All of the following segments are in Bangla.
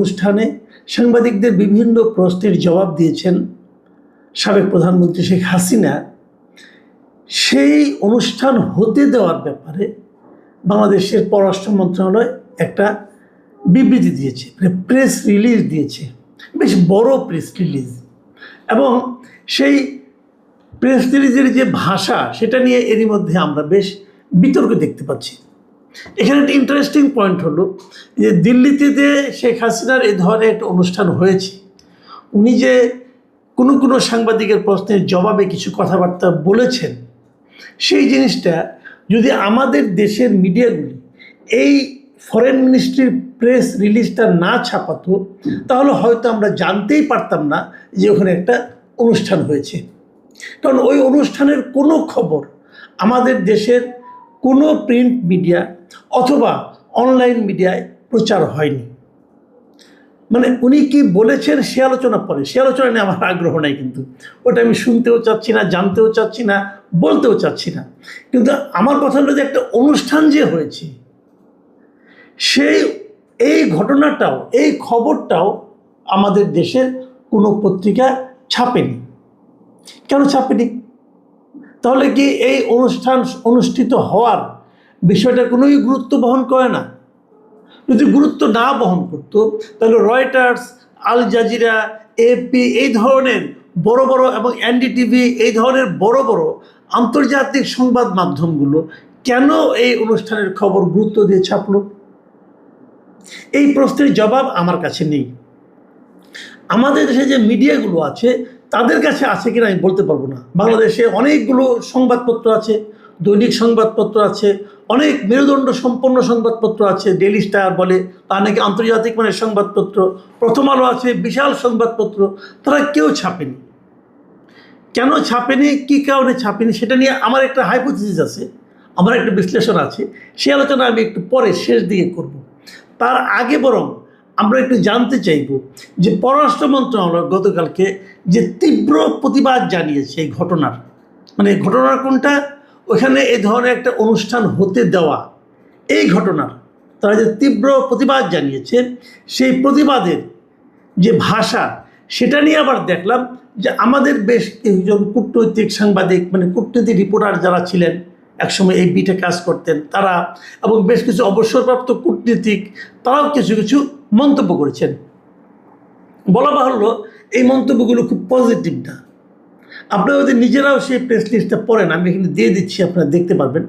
অনুষ্ঠানে সাংবাদিকদের বিভিন্ন প্রশ্নের জবাব দিয়েছেন সাবেক প্রধানমন্ত্রী শেখ হাসিনা, সেই অনুষ্ঠান হতে দেওয়ার ব্যাপারে বাংলাদেশের পররাষ্ট্র মন্ত্রণালয় একটা বিবৃতি দিয়েছে, প্রেস রিলিজ দিয়েছে, বেশ বড় প্রেস রিলিজ। এবং সেই প্রেস রিলিজের যে ভাষা, সেটা নিয়ে এরই মধ্যে আমরা বেশ বিতর্ক দেখতে পাচ্ছি। এখানে একটা ইন্টারেস্টিং পয়েন্ট হলো যে দিল্লিতে যে শেখ হাসিনার এই ধরনের একটা অনুষ্ঠান হয়েছে, উনি যে কোনো সাংবাদিকের প্রশ্নের জবাবে কিছু কথাবার্তা বলেছেন, সেই জিনিসটা যদি আমাদের দেশের মিডিয়াগুলি এই ফরেন মিনিস্ট্রির প্রেস রিলিজটা না ছাপাতো, তাহলে হয়তো আমরা জানতেই পারতাম না যে ওখানে একটা অনুষ্ঠান হয়েছে। কারণ ওই অনুষ্ঠানের কোনো খবর আমাদের দেশের কোনো প্রিন্ট মিডিয়া অথবা অনলাইন মিডিয়ায় প্রচার হয়নি। মানে উনি কি বলেছেন সে আলোচনা পরে, সে আলোচনা নিয়ে আমার আগ্রহ নাই, কিন্তু ওটা আমি শুনতেও চাচ্ছি না, জানতেও চাচ্ছি না, বলতেও চাচ্ছি না। কিন্তু আমার কথা হলো যে একটা অনুষ্ঠান যে হয়েছে, সেই এই ঘটনাটাও, এই খবরটাও আমাদের দেশের কোনো পত্রিকা ছাপেনি। কেন ছাপেনি? তাহলে কি এই অনুষ্ঠান অনুষ্ঠিত হওয়ার বিষয়টা কোনোই গুরুত্ব বহন করে না? যদি গুরুত্ব না বহন করতো, তাহলে রয়টার্স, আল জাজিরা, এপি এই ধরনের বড় বড় এবং এনডিটিভি এই ধরনের বড় বড় আন্তর্জাতিক সংবাদ মাধ্যমগুলো কেন এই অনুষ্ঠানের খবর গুরুত্ব দিয়ে ছাপলো? এই প্রশ্নের জবাব আমার কাছে নেই। আমাদের দেশে যে মিডিয়াগুলো আছে তাদের কাছে আছে কিনা আমি বলতে পারবো না। বাংলাদেশে অনেকগুলো সংবাদপত্র আছে, দৈনিক সংবাদপত্র আছে, অনেক মেরুদণ্ড সম্পন্ন সংবাদপত্র আছে, ডেইলি স্টার বলে, তা নাকি আন্তর্জাতিক মানের সংবাদপত্র, প্রথম আলো আছে, বিশাল সংবাদপত্র, তারা কেউ ছাপেনি। কেন ছাপেনি, কী কারণে ছাপেনি, সেটা নিয়ে আমার একটা হাইপোথিসিস আছে, আমার একটা বিশ্লেষণ আছে। সেই আলোচনা আমি একটু পরে শেষ দিকে করব। তার আগে বরং আমরা একটু জানতে চাইব যে পররাষ্ট্র মন্ত্রণালয় গতকালকে যে তীব্র প্রতিবাদ জানিয়েছে এই ঘটনার, মানে ঘটনার কোনটা, ওখানে এই ধরনের একটা অনুষ্ঠান হতে দেওয়া, এই ঘটনার তারা যে তীব্র প্রতিবাদ জানিয়েছে, সেই প্রতিবাদের যে ভাষা, সেটা নিয়ে আবার দেখলাম যে আমাদের বেশ কিছুজন কূটনৈতিক সাংবাদিক, মানে কূটনৈতিক রিপোর্টার যারা ছিলেন, একসময় এই বিটে কাজ করতেন তারা, এবং বেশ কিছু অবসরপ্রাপ্ত কূটনীতিক, তারাও কিছু কিছু মন্তব্য করেছেন। বলা বাহুল্য এই মন্তব্যগুলো খুব পজিটিভ না। আপনারা যদি নিজেরাও সেই প্রেস লিস্টটা পড়েন, আমি এখানে দিয়ে দিচ্ছি, আপনারা দেখতে পারবেন।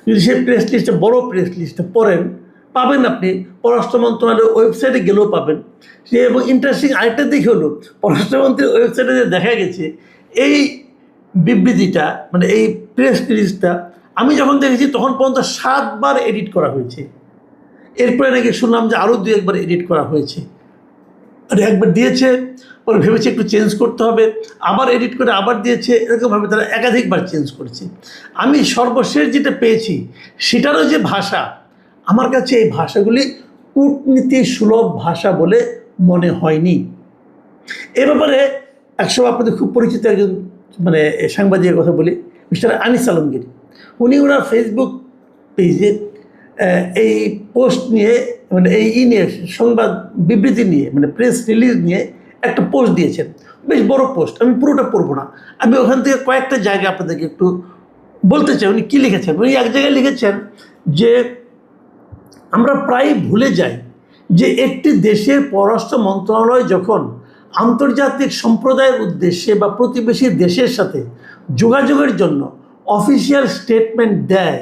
যদি সেই প্রেস লিস্টটা, বড় প্রেস লিস্টটা পড়েন, পাবেন আপনি পররাষ্ট্র মন্ত্রণালয়ের ওয়েবসাইটে গেলেও পাবেন। সে এবং ইন্টারেস্টিং আরেকটা দিক হলো, পররাষ্ট্রমন্ত্রীর ওয়েবসাইটে দেখা গেছে এই বিবৃতিটা, মানে এই প্রেস রিলিজটা আমি যখন দেখেছি তখন পর্যন্ত 7 বার এডিট করা হয়েছে। এরপরে নাকি শুনলাম যে আরও 2-1 বার এডিট করা হয়েছে। আর একবার দিয়েছে, পরে ভেবেছে একটু চেঞ্জ করতে হবে, আবার এডিট করে আবার দিয়েছে, এরকমভাবে তারা একাধিকবার চেঞ্জ করেছে। আমি সর্বশেষ যেটা পেয়েছি সেটারও যে ভাষা, আমার কাছে এই ভাষাগুলি কূটনীতি সুলভ ভাষা বলে মনে হয়নি। এ ব্যাপারে একসময় আপনাদের খুব পরিচিত একজন মানে সাংবাদিকের কথা বলি, মিস্টার আনিস আলমগীর, উনি ওনার ফেসবুক পেজে এই পোস্ট নিয়ে, মানে এই নিয়ে সংবাদ বিবৃতি নিয়ে, মানে প্রেস রিলিজ নিয়ে একটা পোস্ট দিয়েছেন, বেশ বড় পোস্ট। আমি পুরোটা পড়বো না, আমি ওখান থেকে কয়েকটা জায়গা আপনাদেরকে একটু বলতে চাই উনি কী লিখেছেন। উনি এক জায়গায় লিখেছেন যে আমরা প্রায় ভুলে যাই যে একটি দেশের পররাষ্ট্র মন্ত্রণালয় যখন আন্তর্জাতিক সম্প্রদায়ের উদ্দেশ্যে বা প্রতিবেশী দেশের সাথে যোগাযোগের জন্য অফিসিয়াল স্টেটমেন্ট দেয়,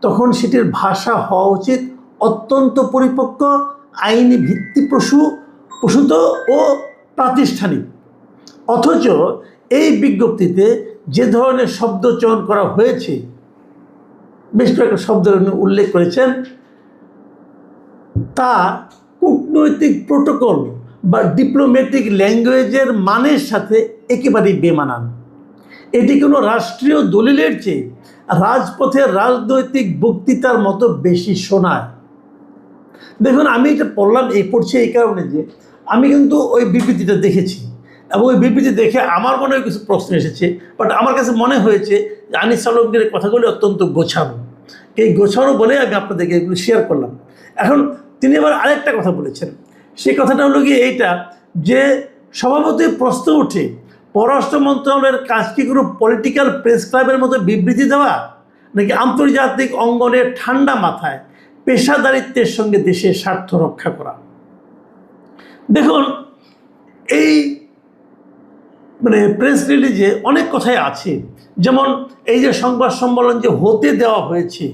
তখন সেটির ভাষা হওয়া উচিত অত্যন্ত পরিপক্ক, আইনি ভিত্তিপ্রসূত ও প্রাতিষ্ঠানিক। অথচ এই বিজ্ঞপ্তিতে যে ধরনের শব্দ চয়ন করা হয়েছে, বেশ কয়েকটা শব্দ উল্লেখ করেছেন, তা কূটনৈতিক প্রোটোকল বা ডিপ্লোম্যাটিক ল্যাঙ্গুয়েজের মানের সাথে একেবারেই বেমানান। এটি কোনো রাষ্ট্রীয় দলিলের চেয়ে রাজপথের রাজনৈতিক বক্তৃতার মতো বেশি শোনায়। দেখুন, আমি এটা পড়ছি এই কারণে যে আমি কিন্তু ওই বিবৃতিটা দেখেছি, এবং ওই বিবৃতি দেখে আমার মনে কিছু প্রশ্ন এসেছে, বাট আমার কাছে মনে হয়েছে যে আনিস আলমগীরের কথাগুলি অত্যন্ত গোছানো। এই গোছানো বলে আমি আপনাদেরকে এগুলো শেয়ার করলাম। এখন তিনি আবার আরেকটা কথা বলেছেন সেই কথাটা হলো গিয়ে এইটা যে স্বভাবতই প্রশ্ন ওঠে, পররাষ্ট্র মন্ত্রণালয়ের কাজ কি কোনো পলিটিক্যাল প্রেস ক্লাবের মতো বিবৃতি দেওয়া, নাকি আন্তর্জাতিক অঙ্গনে ঠান্ডা মাথায় পেশাদারিত্বের সঙ্গে দেশের স্বার্থ রক্ষা করা? দেখুন, এই প্রেস রিলিজে অনেক কথাই আছে, যেমন এই যে সংবাদ সম্মেলন যে হতে দেওয়া হয়েছে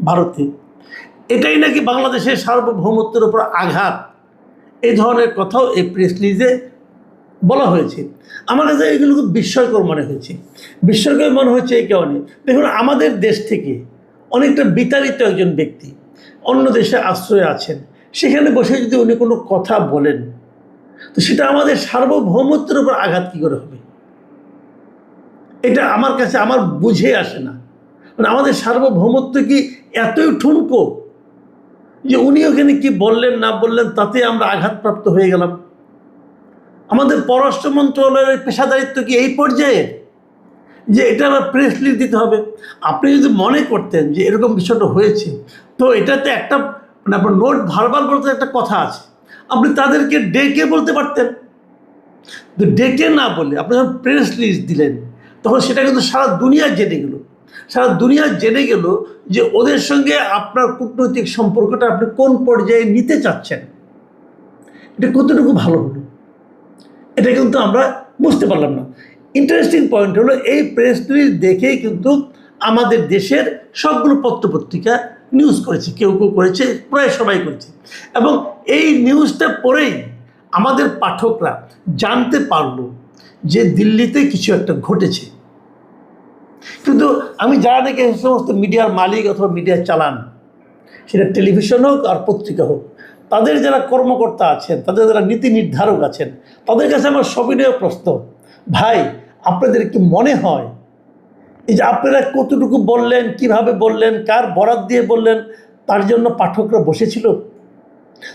ভারতে, এটাই নাকি বাংলাদেশের সার্বভৌমত্বের উপর আঘাত, এই ধরনের কথাও এই প্রেস রিলিজে বলা হয়েছে। আমার কাছে এগুলো খুব বিস্ময়কর মনে হয়েছে। বিস্ময়কর মনে হচ্ছে এই কারণে, দেখুন আমাদের দেশ থেকে অনেকটা বিতাড়িত একজন ব্যক্তি অন্য দেশে আশ্রয়ে আছেন, সেখানে বসে যদি উনি কোনো কথা বলেন, তো সেটা আমাদের সার্বভৌমত্বের উপর আঘাত কী করে হবে? এটা আমার কাছে আমার বুঝে আসে না। আমাদের সার্বভৌমত্ব কি এতই ঠুনকো যে উনি ওখানে কি বললেন না বললেন তাতে আমরা আঘাতপ্রাপ্ত হয়ে গেলাম? আমাদের পররাষ্ট্র মন্ত্রণালয়ের পেশাদারিত্ব কি এই পর্যায়ে যে এটা আবার প্রেস রিলিজ দিতে হবে? আপনি যদি মনে করতেন যে এরকম বিষয়টা হয়েছে, তো এটাতে একটা আপনার নোট ভারবার বলতে একটা কথা আছে, আপনি তাদেরকে ডেকে বলতে পারতেন। তো ডেকে না বলে আপনি যখন প্রেস রিলিজ দিলেন, তখন সেটা কিন্তু সারা দুনিয়া জেনে গেল। সারা দুনিয়া জেনে গেল যে ওদের সঙ্গে আপনার কূটনৈতিক সম্পর্কটা আপনি কোন পর্যায়ে নিতে চাচ্ছেন। এটা কতটুকু ভালো হলো, এটা কিন্তু আমরা বুঝতে পারলাম না। ইন্টারেস্টিং পয়েন্ট হলো, এই প্রেস রিলিজ দেখেই কিন্তু আমাদের দেশের সবগুলো পত্রপত্রিকা নিউজ করেছে, কেউ কেউ করেছে, প্রায় সবাই করেছে। এবং এই নিউজটা পড়েই আমাদের পাঠকরা জানতে পারলো যে দিল্লিতে কিছু একটা ঘটেছে। কিন্তু আমি যারা নাকি এই সমস্ত মিডিয়ার মালিক অথবা মিডিয়া চালান, সেটা টেলিভিশন হোক আর পত্রিকা হোক, তাদের যারা কর্মকর্তা আছেন, তাদের যারা নীতি নির্ধারক আছেন, তাদের কাছে আমার সবিনয় প্রশ্ন, ভাই আপনাদের কি মনে হয় এই যে আপনারা কতটুকু বললেন, কিভাবে বললেন, কার বরাত দিয়ে বললেন, তার জন্য পাঠকরা বসেছিল,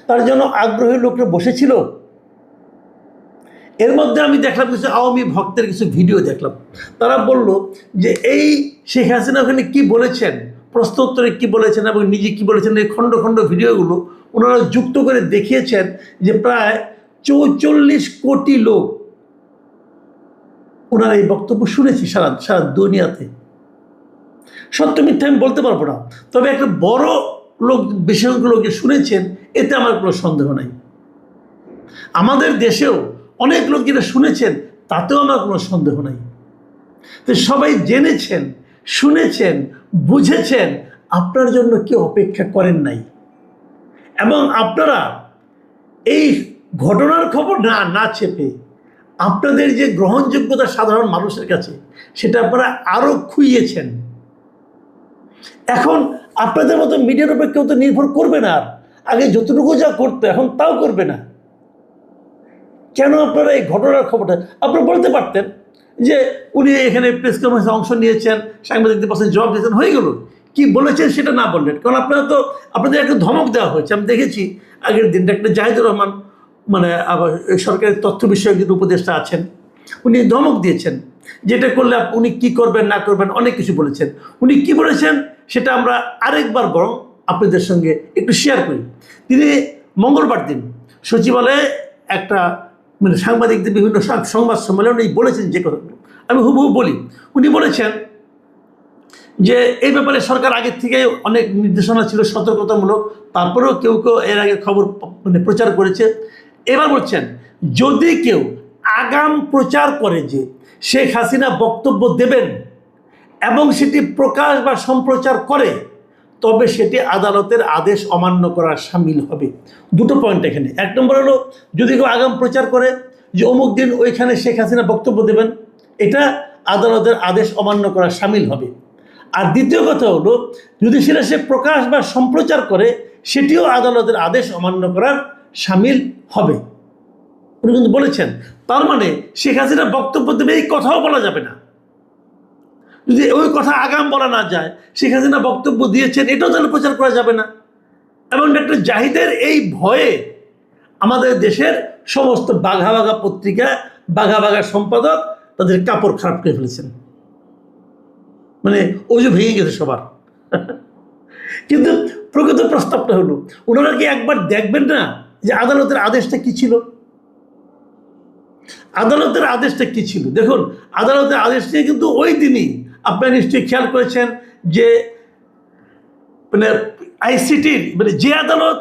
তার জন্য আগ্রহী লোকরা বসেছিল? এর মধ্যে আমি দেখলাম কিছু আওয়ামী ভক্তের কিছু ভিডিও দেখলাম, তারা বলল যে এই শেখ হাসিনা ওখানে কী বলেছেন, প্রশ্ন উত্তরে কী বলেছেন এবং নিজে কী বলেছেন, এই খণ্ড খণ্ড ভিডিওগুলো ওনারা যুক্ত করে দেখিয়েছেন যে প্রায় 44 কোটি লোক ওনারা এই বক্তব্য শুনেছি সারা সারা দুনিয়াতে। সত্য মিথ্যা আমি বলতে পারবো না, তবে একটা বড় লোক, বেশি সংখ্যক লোক শুনেছেন, এতে আমার কোনো সন্দেহ নাই। আমাদের দেশেও অনেক লোক যেটা শুনেছেন, তাতেও আমার কোনো সন্দেহ নাই। তো সবাই জেনেছেন, শুনেছেন, বুঝেছেন, আপনার জন্য কেউ অপেক্ষা করেন নাই। এবং আপনারা এই ঘটনার খবর না চেপে আপনাদের যে গ্রহণযোগ্যতা সাধারণ মানুষের কাছে, সেটা আপনারা আরও খুইয়েছেন। এখন আপনাদের মতো মিডিয়ার উপর কেউ তো নির্ভর করবে না, আর আগে যতটুকু যা করতো এখন তাও করবে না। কেন আপনারা এই ঘটনার খবরটা আপনারা বলতে পারতেন যে উনি এখানে প্রেস কনফারেন্সে অংশ নিয়েছেন, সাংবাদিকদের পাশে জবাব দিয়েছেন, হয়ে গেল। কি বলেছেন সেটা না বললেন, কারণ আপনাদের একটা ধমক দেওয়া হয়েছে। আমি দেখেছি আগের দিন একটা জাহিদুর রহমান, আবার সরকারের তথ্য বিষয়ক যে উপদেষ্টা আছেন, উনি ধমক দিয়েছেন, যেটা করলে উনি কি করবেন না করবেন অনেক কিছু বলেছেন। উনি কি বলেছেন সেটা আমরা আরেকবার বরং আপনাদের সঙ্গে একটু শেয়ার করি। তিনি মঙ্গলবার দিন সচিবালয়ে একটা সাংবাদিকদের বিভিন্ন সংবাদ সম্মেলনে বলেছেন যে কথাগুলো আমি হুবহু বলি। উনি বলেছেন যে এই ব্যাপারে সরকার আগের থেকে অনেক নির্দেশনা ছিল সতর্কতামূলক, তারপরেও কেউ কেউ এর আগে খবর প্রচার করেছে। এবার বলছেন, যদি কেউ আগাম প্রচার করে যে শেখ হাসিনা বক্তব্য দেবেন এবং সেটি প্রকাশ বা সম্প্রচার করে, তবে সেটি আদালতের আদেশ অমান্য করার শামিল হবে। দুটো পয়েন্ট এখানে। এক নম্বর হলো, যদি কেউ আগাম প্রচার করে যে অমুক দিন ওইখানে শেখ হাসিনা বক্তব্য দেবেন, এটা আদালতের আদেশ অমান্য করার শামিল হবে। আর দ্বিতীয় কথা হলো, যদি সেটা সে প্রকাশ বা সম্প্রচার করে, সেটিও আদালতের আদেশ অমান্য করার শামিল হবে। উনি কিন্তু বলেছেন, তার মানে শেখ হাসিনা বক্তব্য দেবে এই কথাও বলা যাবে না। যদি ওই কথা আগাম বলা না যায়, শেখ হাসিনা বক্তব্য দিয়েছেন এটাও তাহলে প্রচার করা যাবে না। এবং ডক্টর জাহিদের এই ভয়ে আমাদের দেশের সমস্ত বাঘা বাঘা পত্রিকা, বাঘা বাঘা সম্পাদক তাদের কাপড় খারাপ করে ফেলেছেন, অজু ভেঙে গেছে সবার। কিন্তু প্রকৃত প্রস্তাবটা হলো, ওনারা কি একবার দেখবেন না যে আদালতের আদেশটা কি ছিল। আদালতের আদেশটা কি ছিল দেখুন, আদালতের আদেশ নিয়ে কিন্তু ওই দিনই আপনারা নিশ্চয়ই খেয়াল করেছেন যে মানে আইসিটির মানে যে আদালত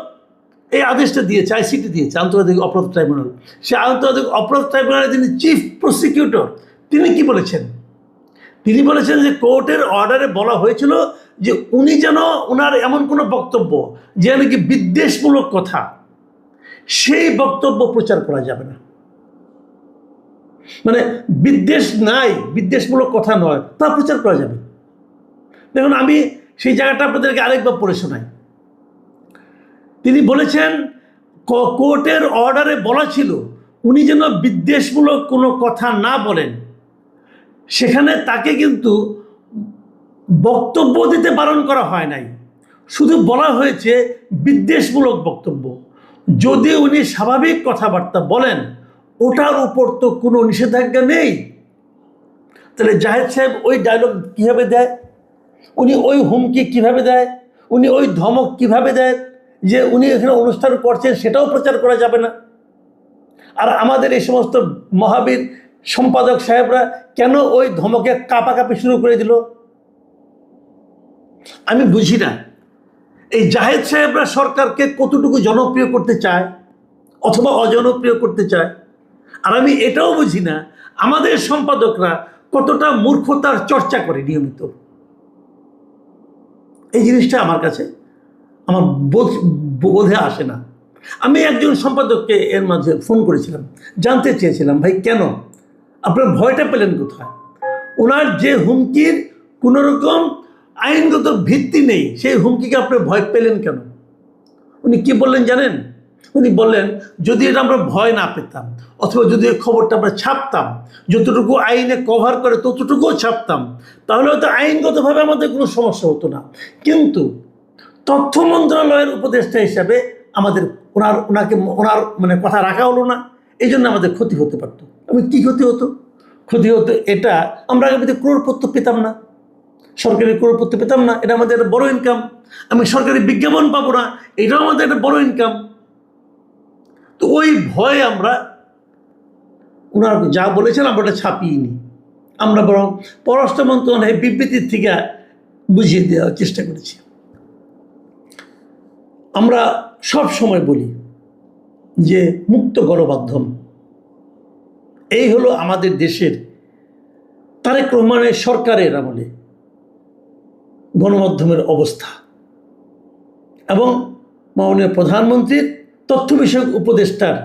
এই আদেশটা দিয়েছে, আইসিটি দিয়েছে, আন্তর্জাতিক অপরাধ ট্রাইব্যুনাল, সে আন্তর্জাতিক অপরাধ ট্রাইব্যুনালের যিনি চিফ প্রসিকিউটর তিনি কি বলেছেন, তিনি বলেছেন যে কোর্টের অর্ডারে বলা হয়েছিল যে উনি যেন ওনার এমন কোনো বক্তব্য যে নাকি বিদ্বেষমূলক কথা, সেই বক্তব্য প্রচার করা যাবে না। মানে বিদ্বেষ নাই, বিদ্বেষমূলক কথা নয়, তা প্রচার করা যাবে। দেখুন আমি সেই জায়গাটা আপনাদেরকে আরেকবার পড়ে শোনাই। তিনি বলেছেন কোর্টের অর্ডারে বলা ছিল উনি যেন বিদ্বেষমূলক কোনো কথা না বলেন, সেখানে তাকে কিন্তু বক্তব্য দিতে বারণ করা হয় নাই, শুধু বলা হয়েছে বিদ্বেষমূলক বক্তব্য। যদি উনি স্বাভাবিক কথাবার্তা বলেন ওটার উপর তো কোনো নিষেধাজ্ঞা নেই। তাহলে জাহেদ সাহেব ওই ডায়লগ কীভাবে দেয়, উনি ওই হুমকি কিভাবে দেয়, উনি ওই ধমক কিভাবে দেয় যে উনি এখানে অনুষ্ঠান করছেন সেটাও প্রচার করা যাবে না। আর আমাদের এই সমস্ত মহাবীর সম্পাদক সাহেবরা কেন ওই ধমকে কাঁপাকাঁপি শুরু করে দিল? আমি বুঝি না এই জাহেদ সাহেবরা সরকারকে কতটুকু জনপ্রিয় করতে চায় অথবা অজনপ্রিয় করতে চায়। আর আমি এটাও বুঝি না আমাদের সম্পাদকরা কতটা মূর্খতার চর্চা করে নিয়মিত। এই জিনিসটা আমার কাছে আমার বোধে আসে না। আমি একজন সম্পাদককে এর মাঝে ফোন করেছিলাম, জানতে চেয়েছিলাম ভাই কেন আপনার ভয়টা পেলেন কোথায়? ওনার যে হুমকির কোনো রকম আইনগত ভিত্তি নেই, সেই হুমকিকে আপনি ভয় পেলেন কেন? উনি কি বললেন জানেন? উনি বললেন যদি এটা আমরা ভয় না পেতাম অথবা যদি এই খবরটা আমরা ছাপতাম, যতটুকু আইনে কভার করে ততটুকুও ছাপতাম, তাহলে হয়তো আইনগতভাবে আমাদের কোনো সমস্যা হতো না। কিন্তু তথ্য মন্ত্রণালয়ের উপদেষ্টা হিসাবে আমাদের ওনাকে মানে কথা রাখা হলো না, এই জন্য আমাদের ক্ষতি হতে পারত। আমি কি ক্ষতি হতো? ক্ষতি হতো এটা আমরা আগামীতে ক্রোড়পত্র পেতাম না, সরকারি ক্রোড়পত্র পেতাম না, এটা আমাদের একটা বড় ইনকাম। আমি সরকারি বিজ্ঞাপন পাবো না, এটাও আমাদের একটা বড় ইনকাম। তো ওই ভয়ে আমরা ওনার যা বলেছেন আমরা ওটা ছাপিয়ে নিই, আমরা বরং পররাষ্ট্র মন্ত্রণালয়ের বিবৃতির থেকে বুঝিয়ে দেওয়ার চেষ্টা করেছি। আমরা সব সময় বলি যে মুক্ত গণমাধ্যম, এই হলো আমাদের দেশের তারেক রহমানের সরকারের আমলে গণমাধ্যমের অবস্থা এবং মাননীয় প্রধানমন্ত্রীর তথ্য বিষয়ক উপদেষ্টার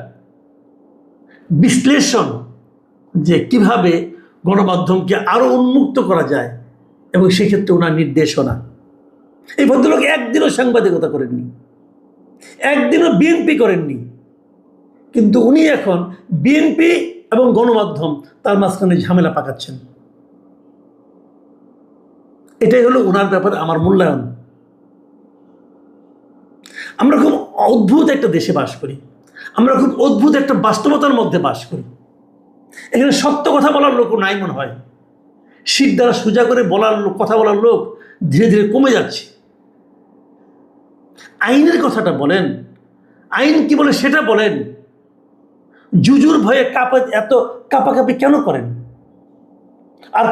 বিশ্লেষণ যে কিভাবে গণমাধ্যমকে আরও উন্মুক্ত করা যায় এবং সেক্ষেত্রে ওনার নির্দেশনা। এই ভদ্রলোক একদিনও সাংবাদিকতা করেননি, একদিনও বিএনপি করেননি, কিন্তু উনি এখন বিএনপি এবং গণমাধ্যম তার মাঝখানে ঝামেলা পাকাচ্ছেন। এটাই হলো ওনার ব্যাপারে আমার মূল্যায়ন। আমরা খুব অদ্ভুত একটা দেশে বাস করি, আমরা খুব অদ্ভুত একটা বাস্তবতার মধ্যে বাস করি। এখানে সত্য কথা বলার লোক নাই মনে হয়, শির দ্বারা সোজা করে বলার লোক, কথা বলার লোক ধীরে ধীরে কমে যাচ্ছে। আইনের কথাটা বলেন, আইন কি বলে সেটা বলেন, জুজুর ভয়ে এত কাঁপাকাঁপি কেন করেন? আর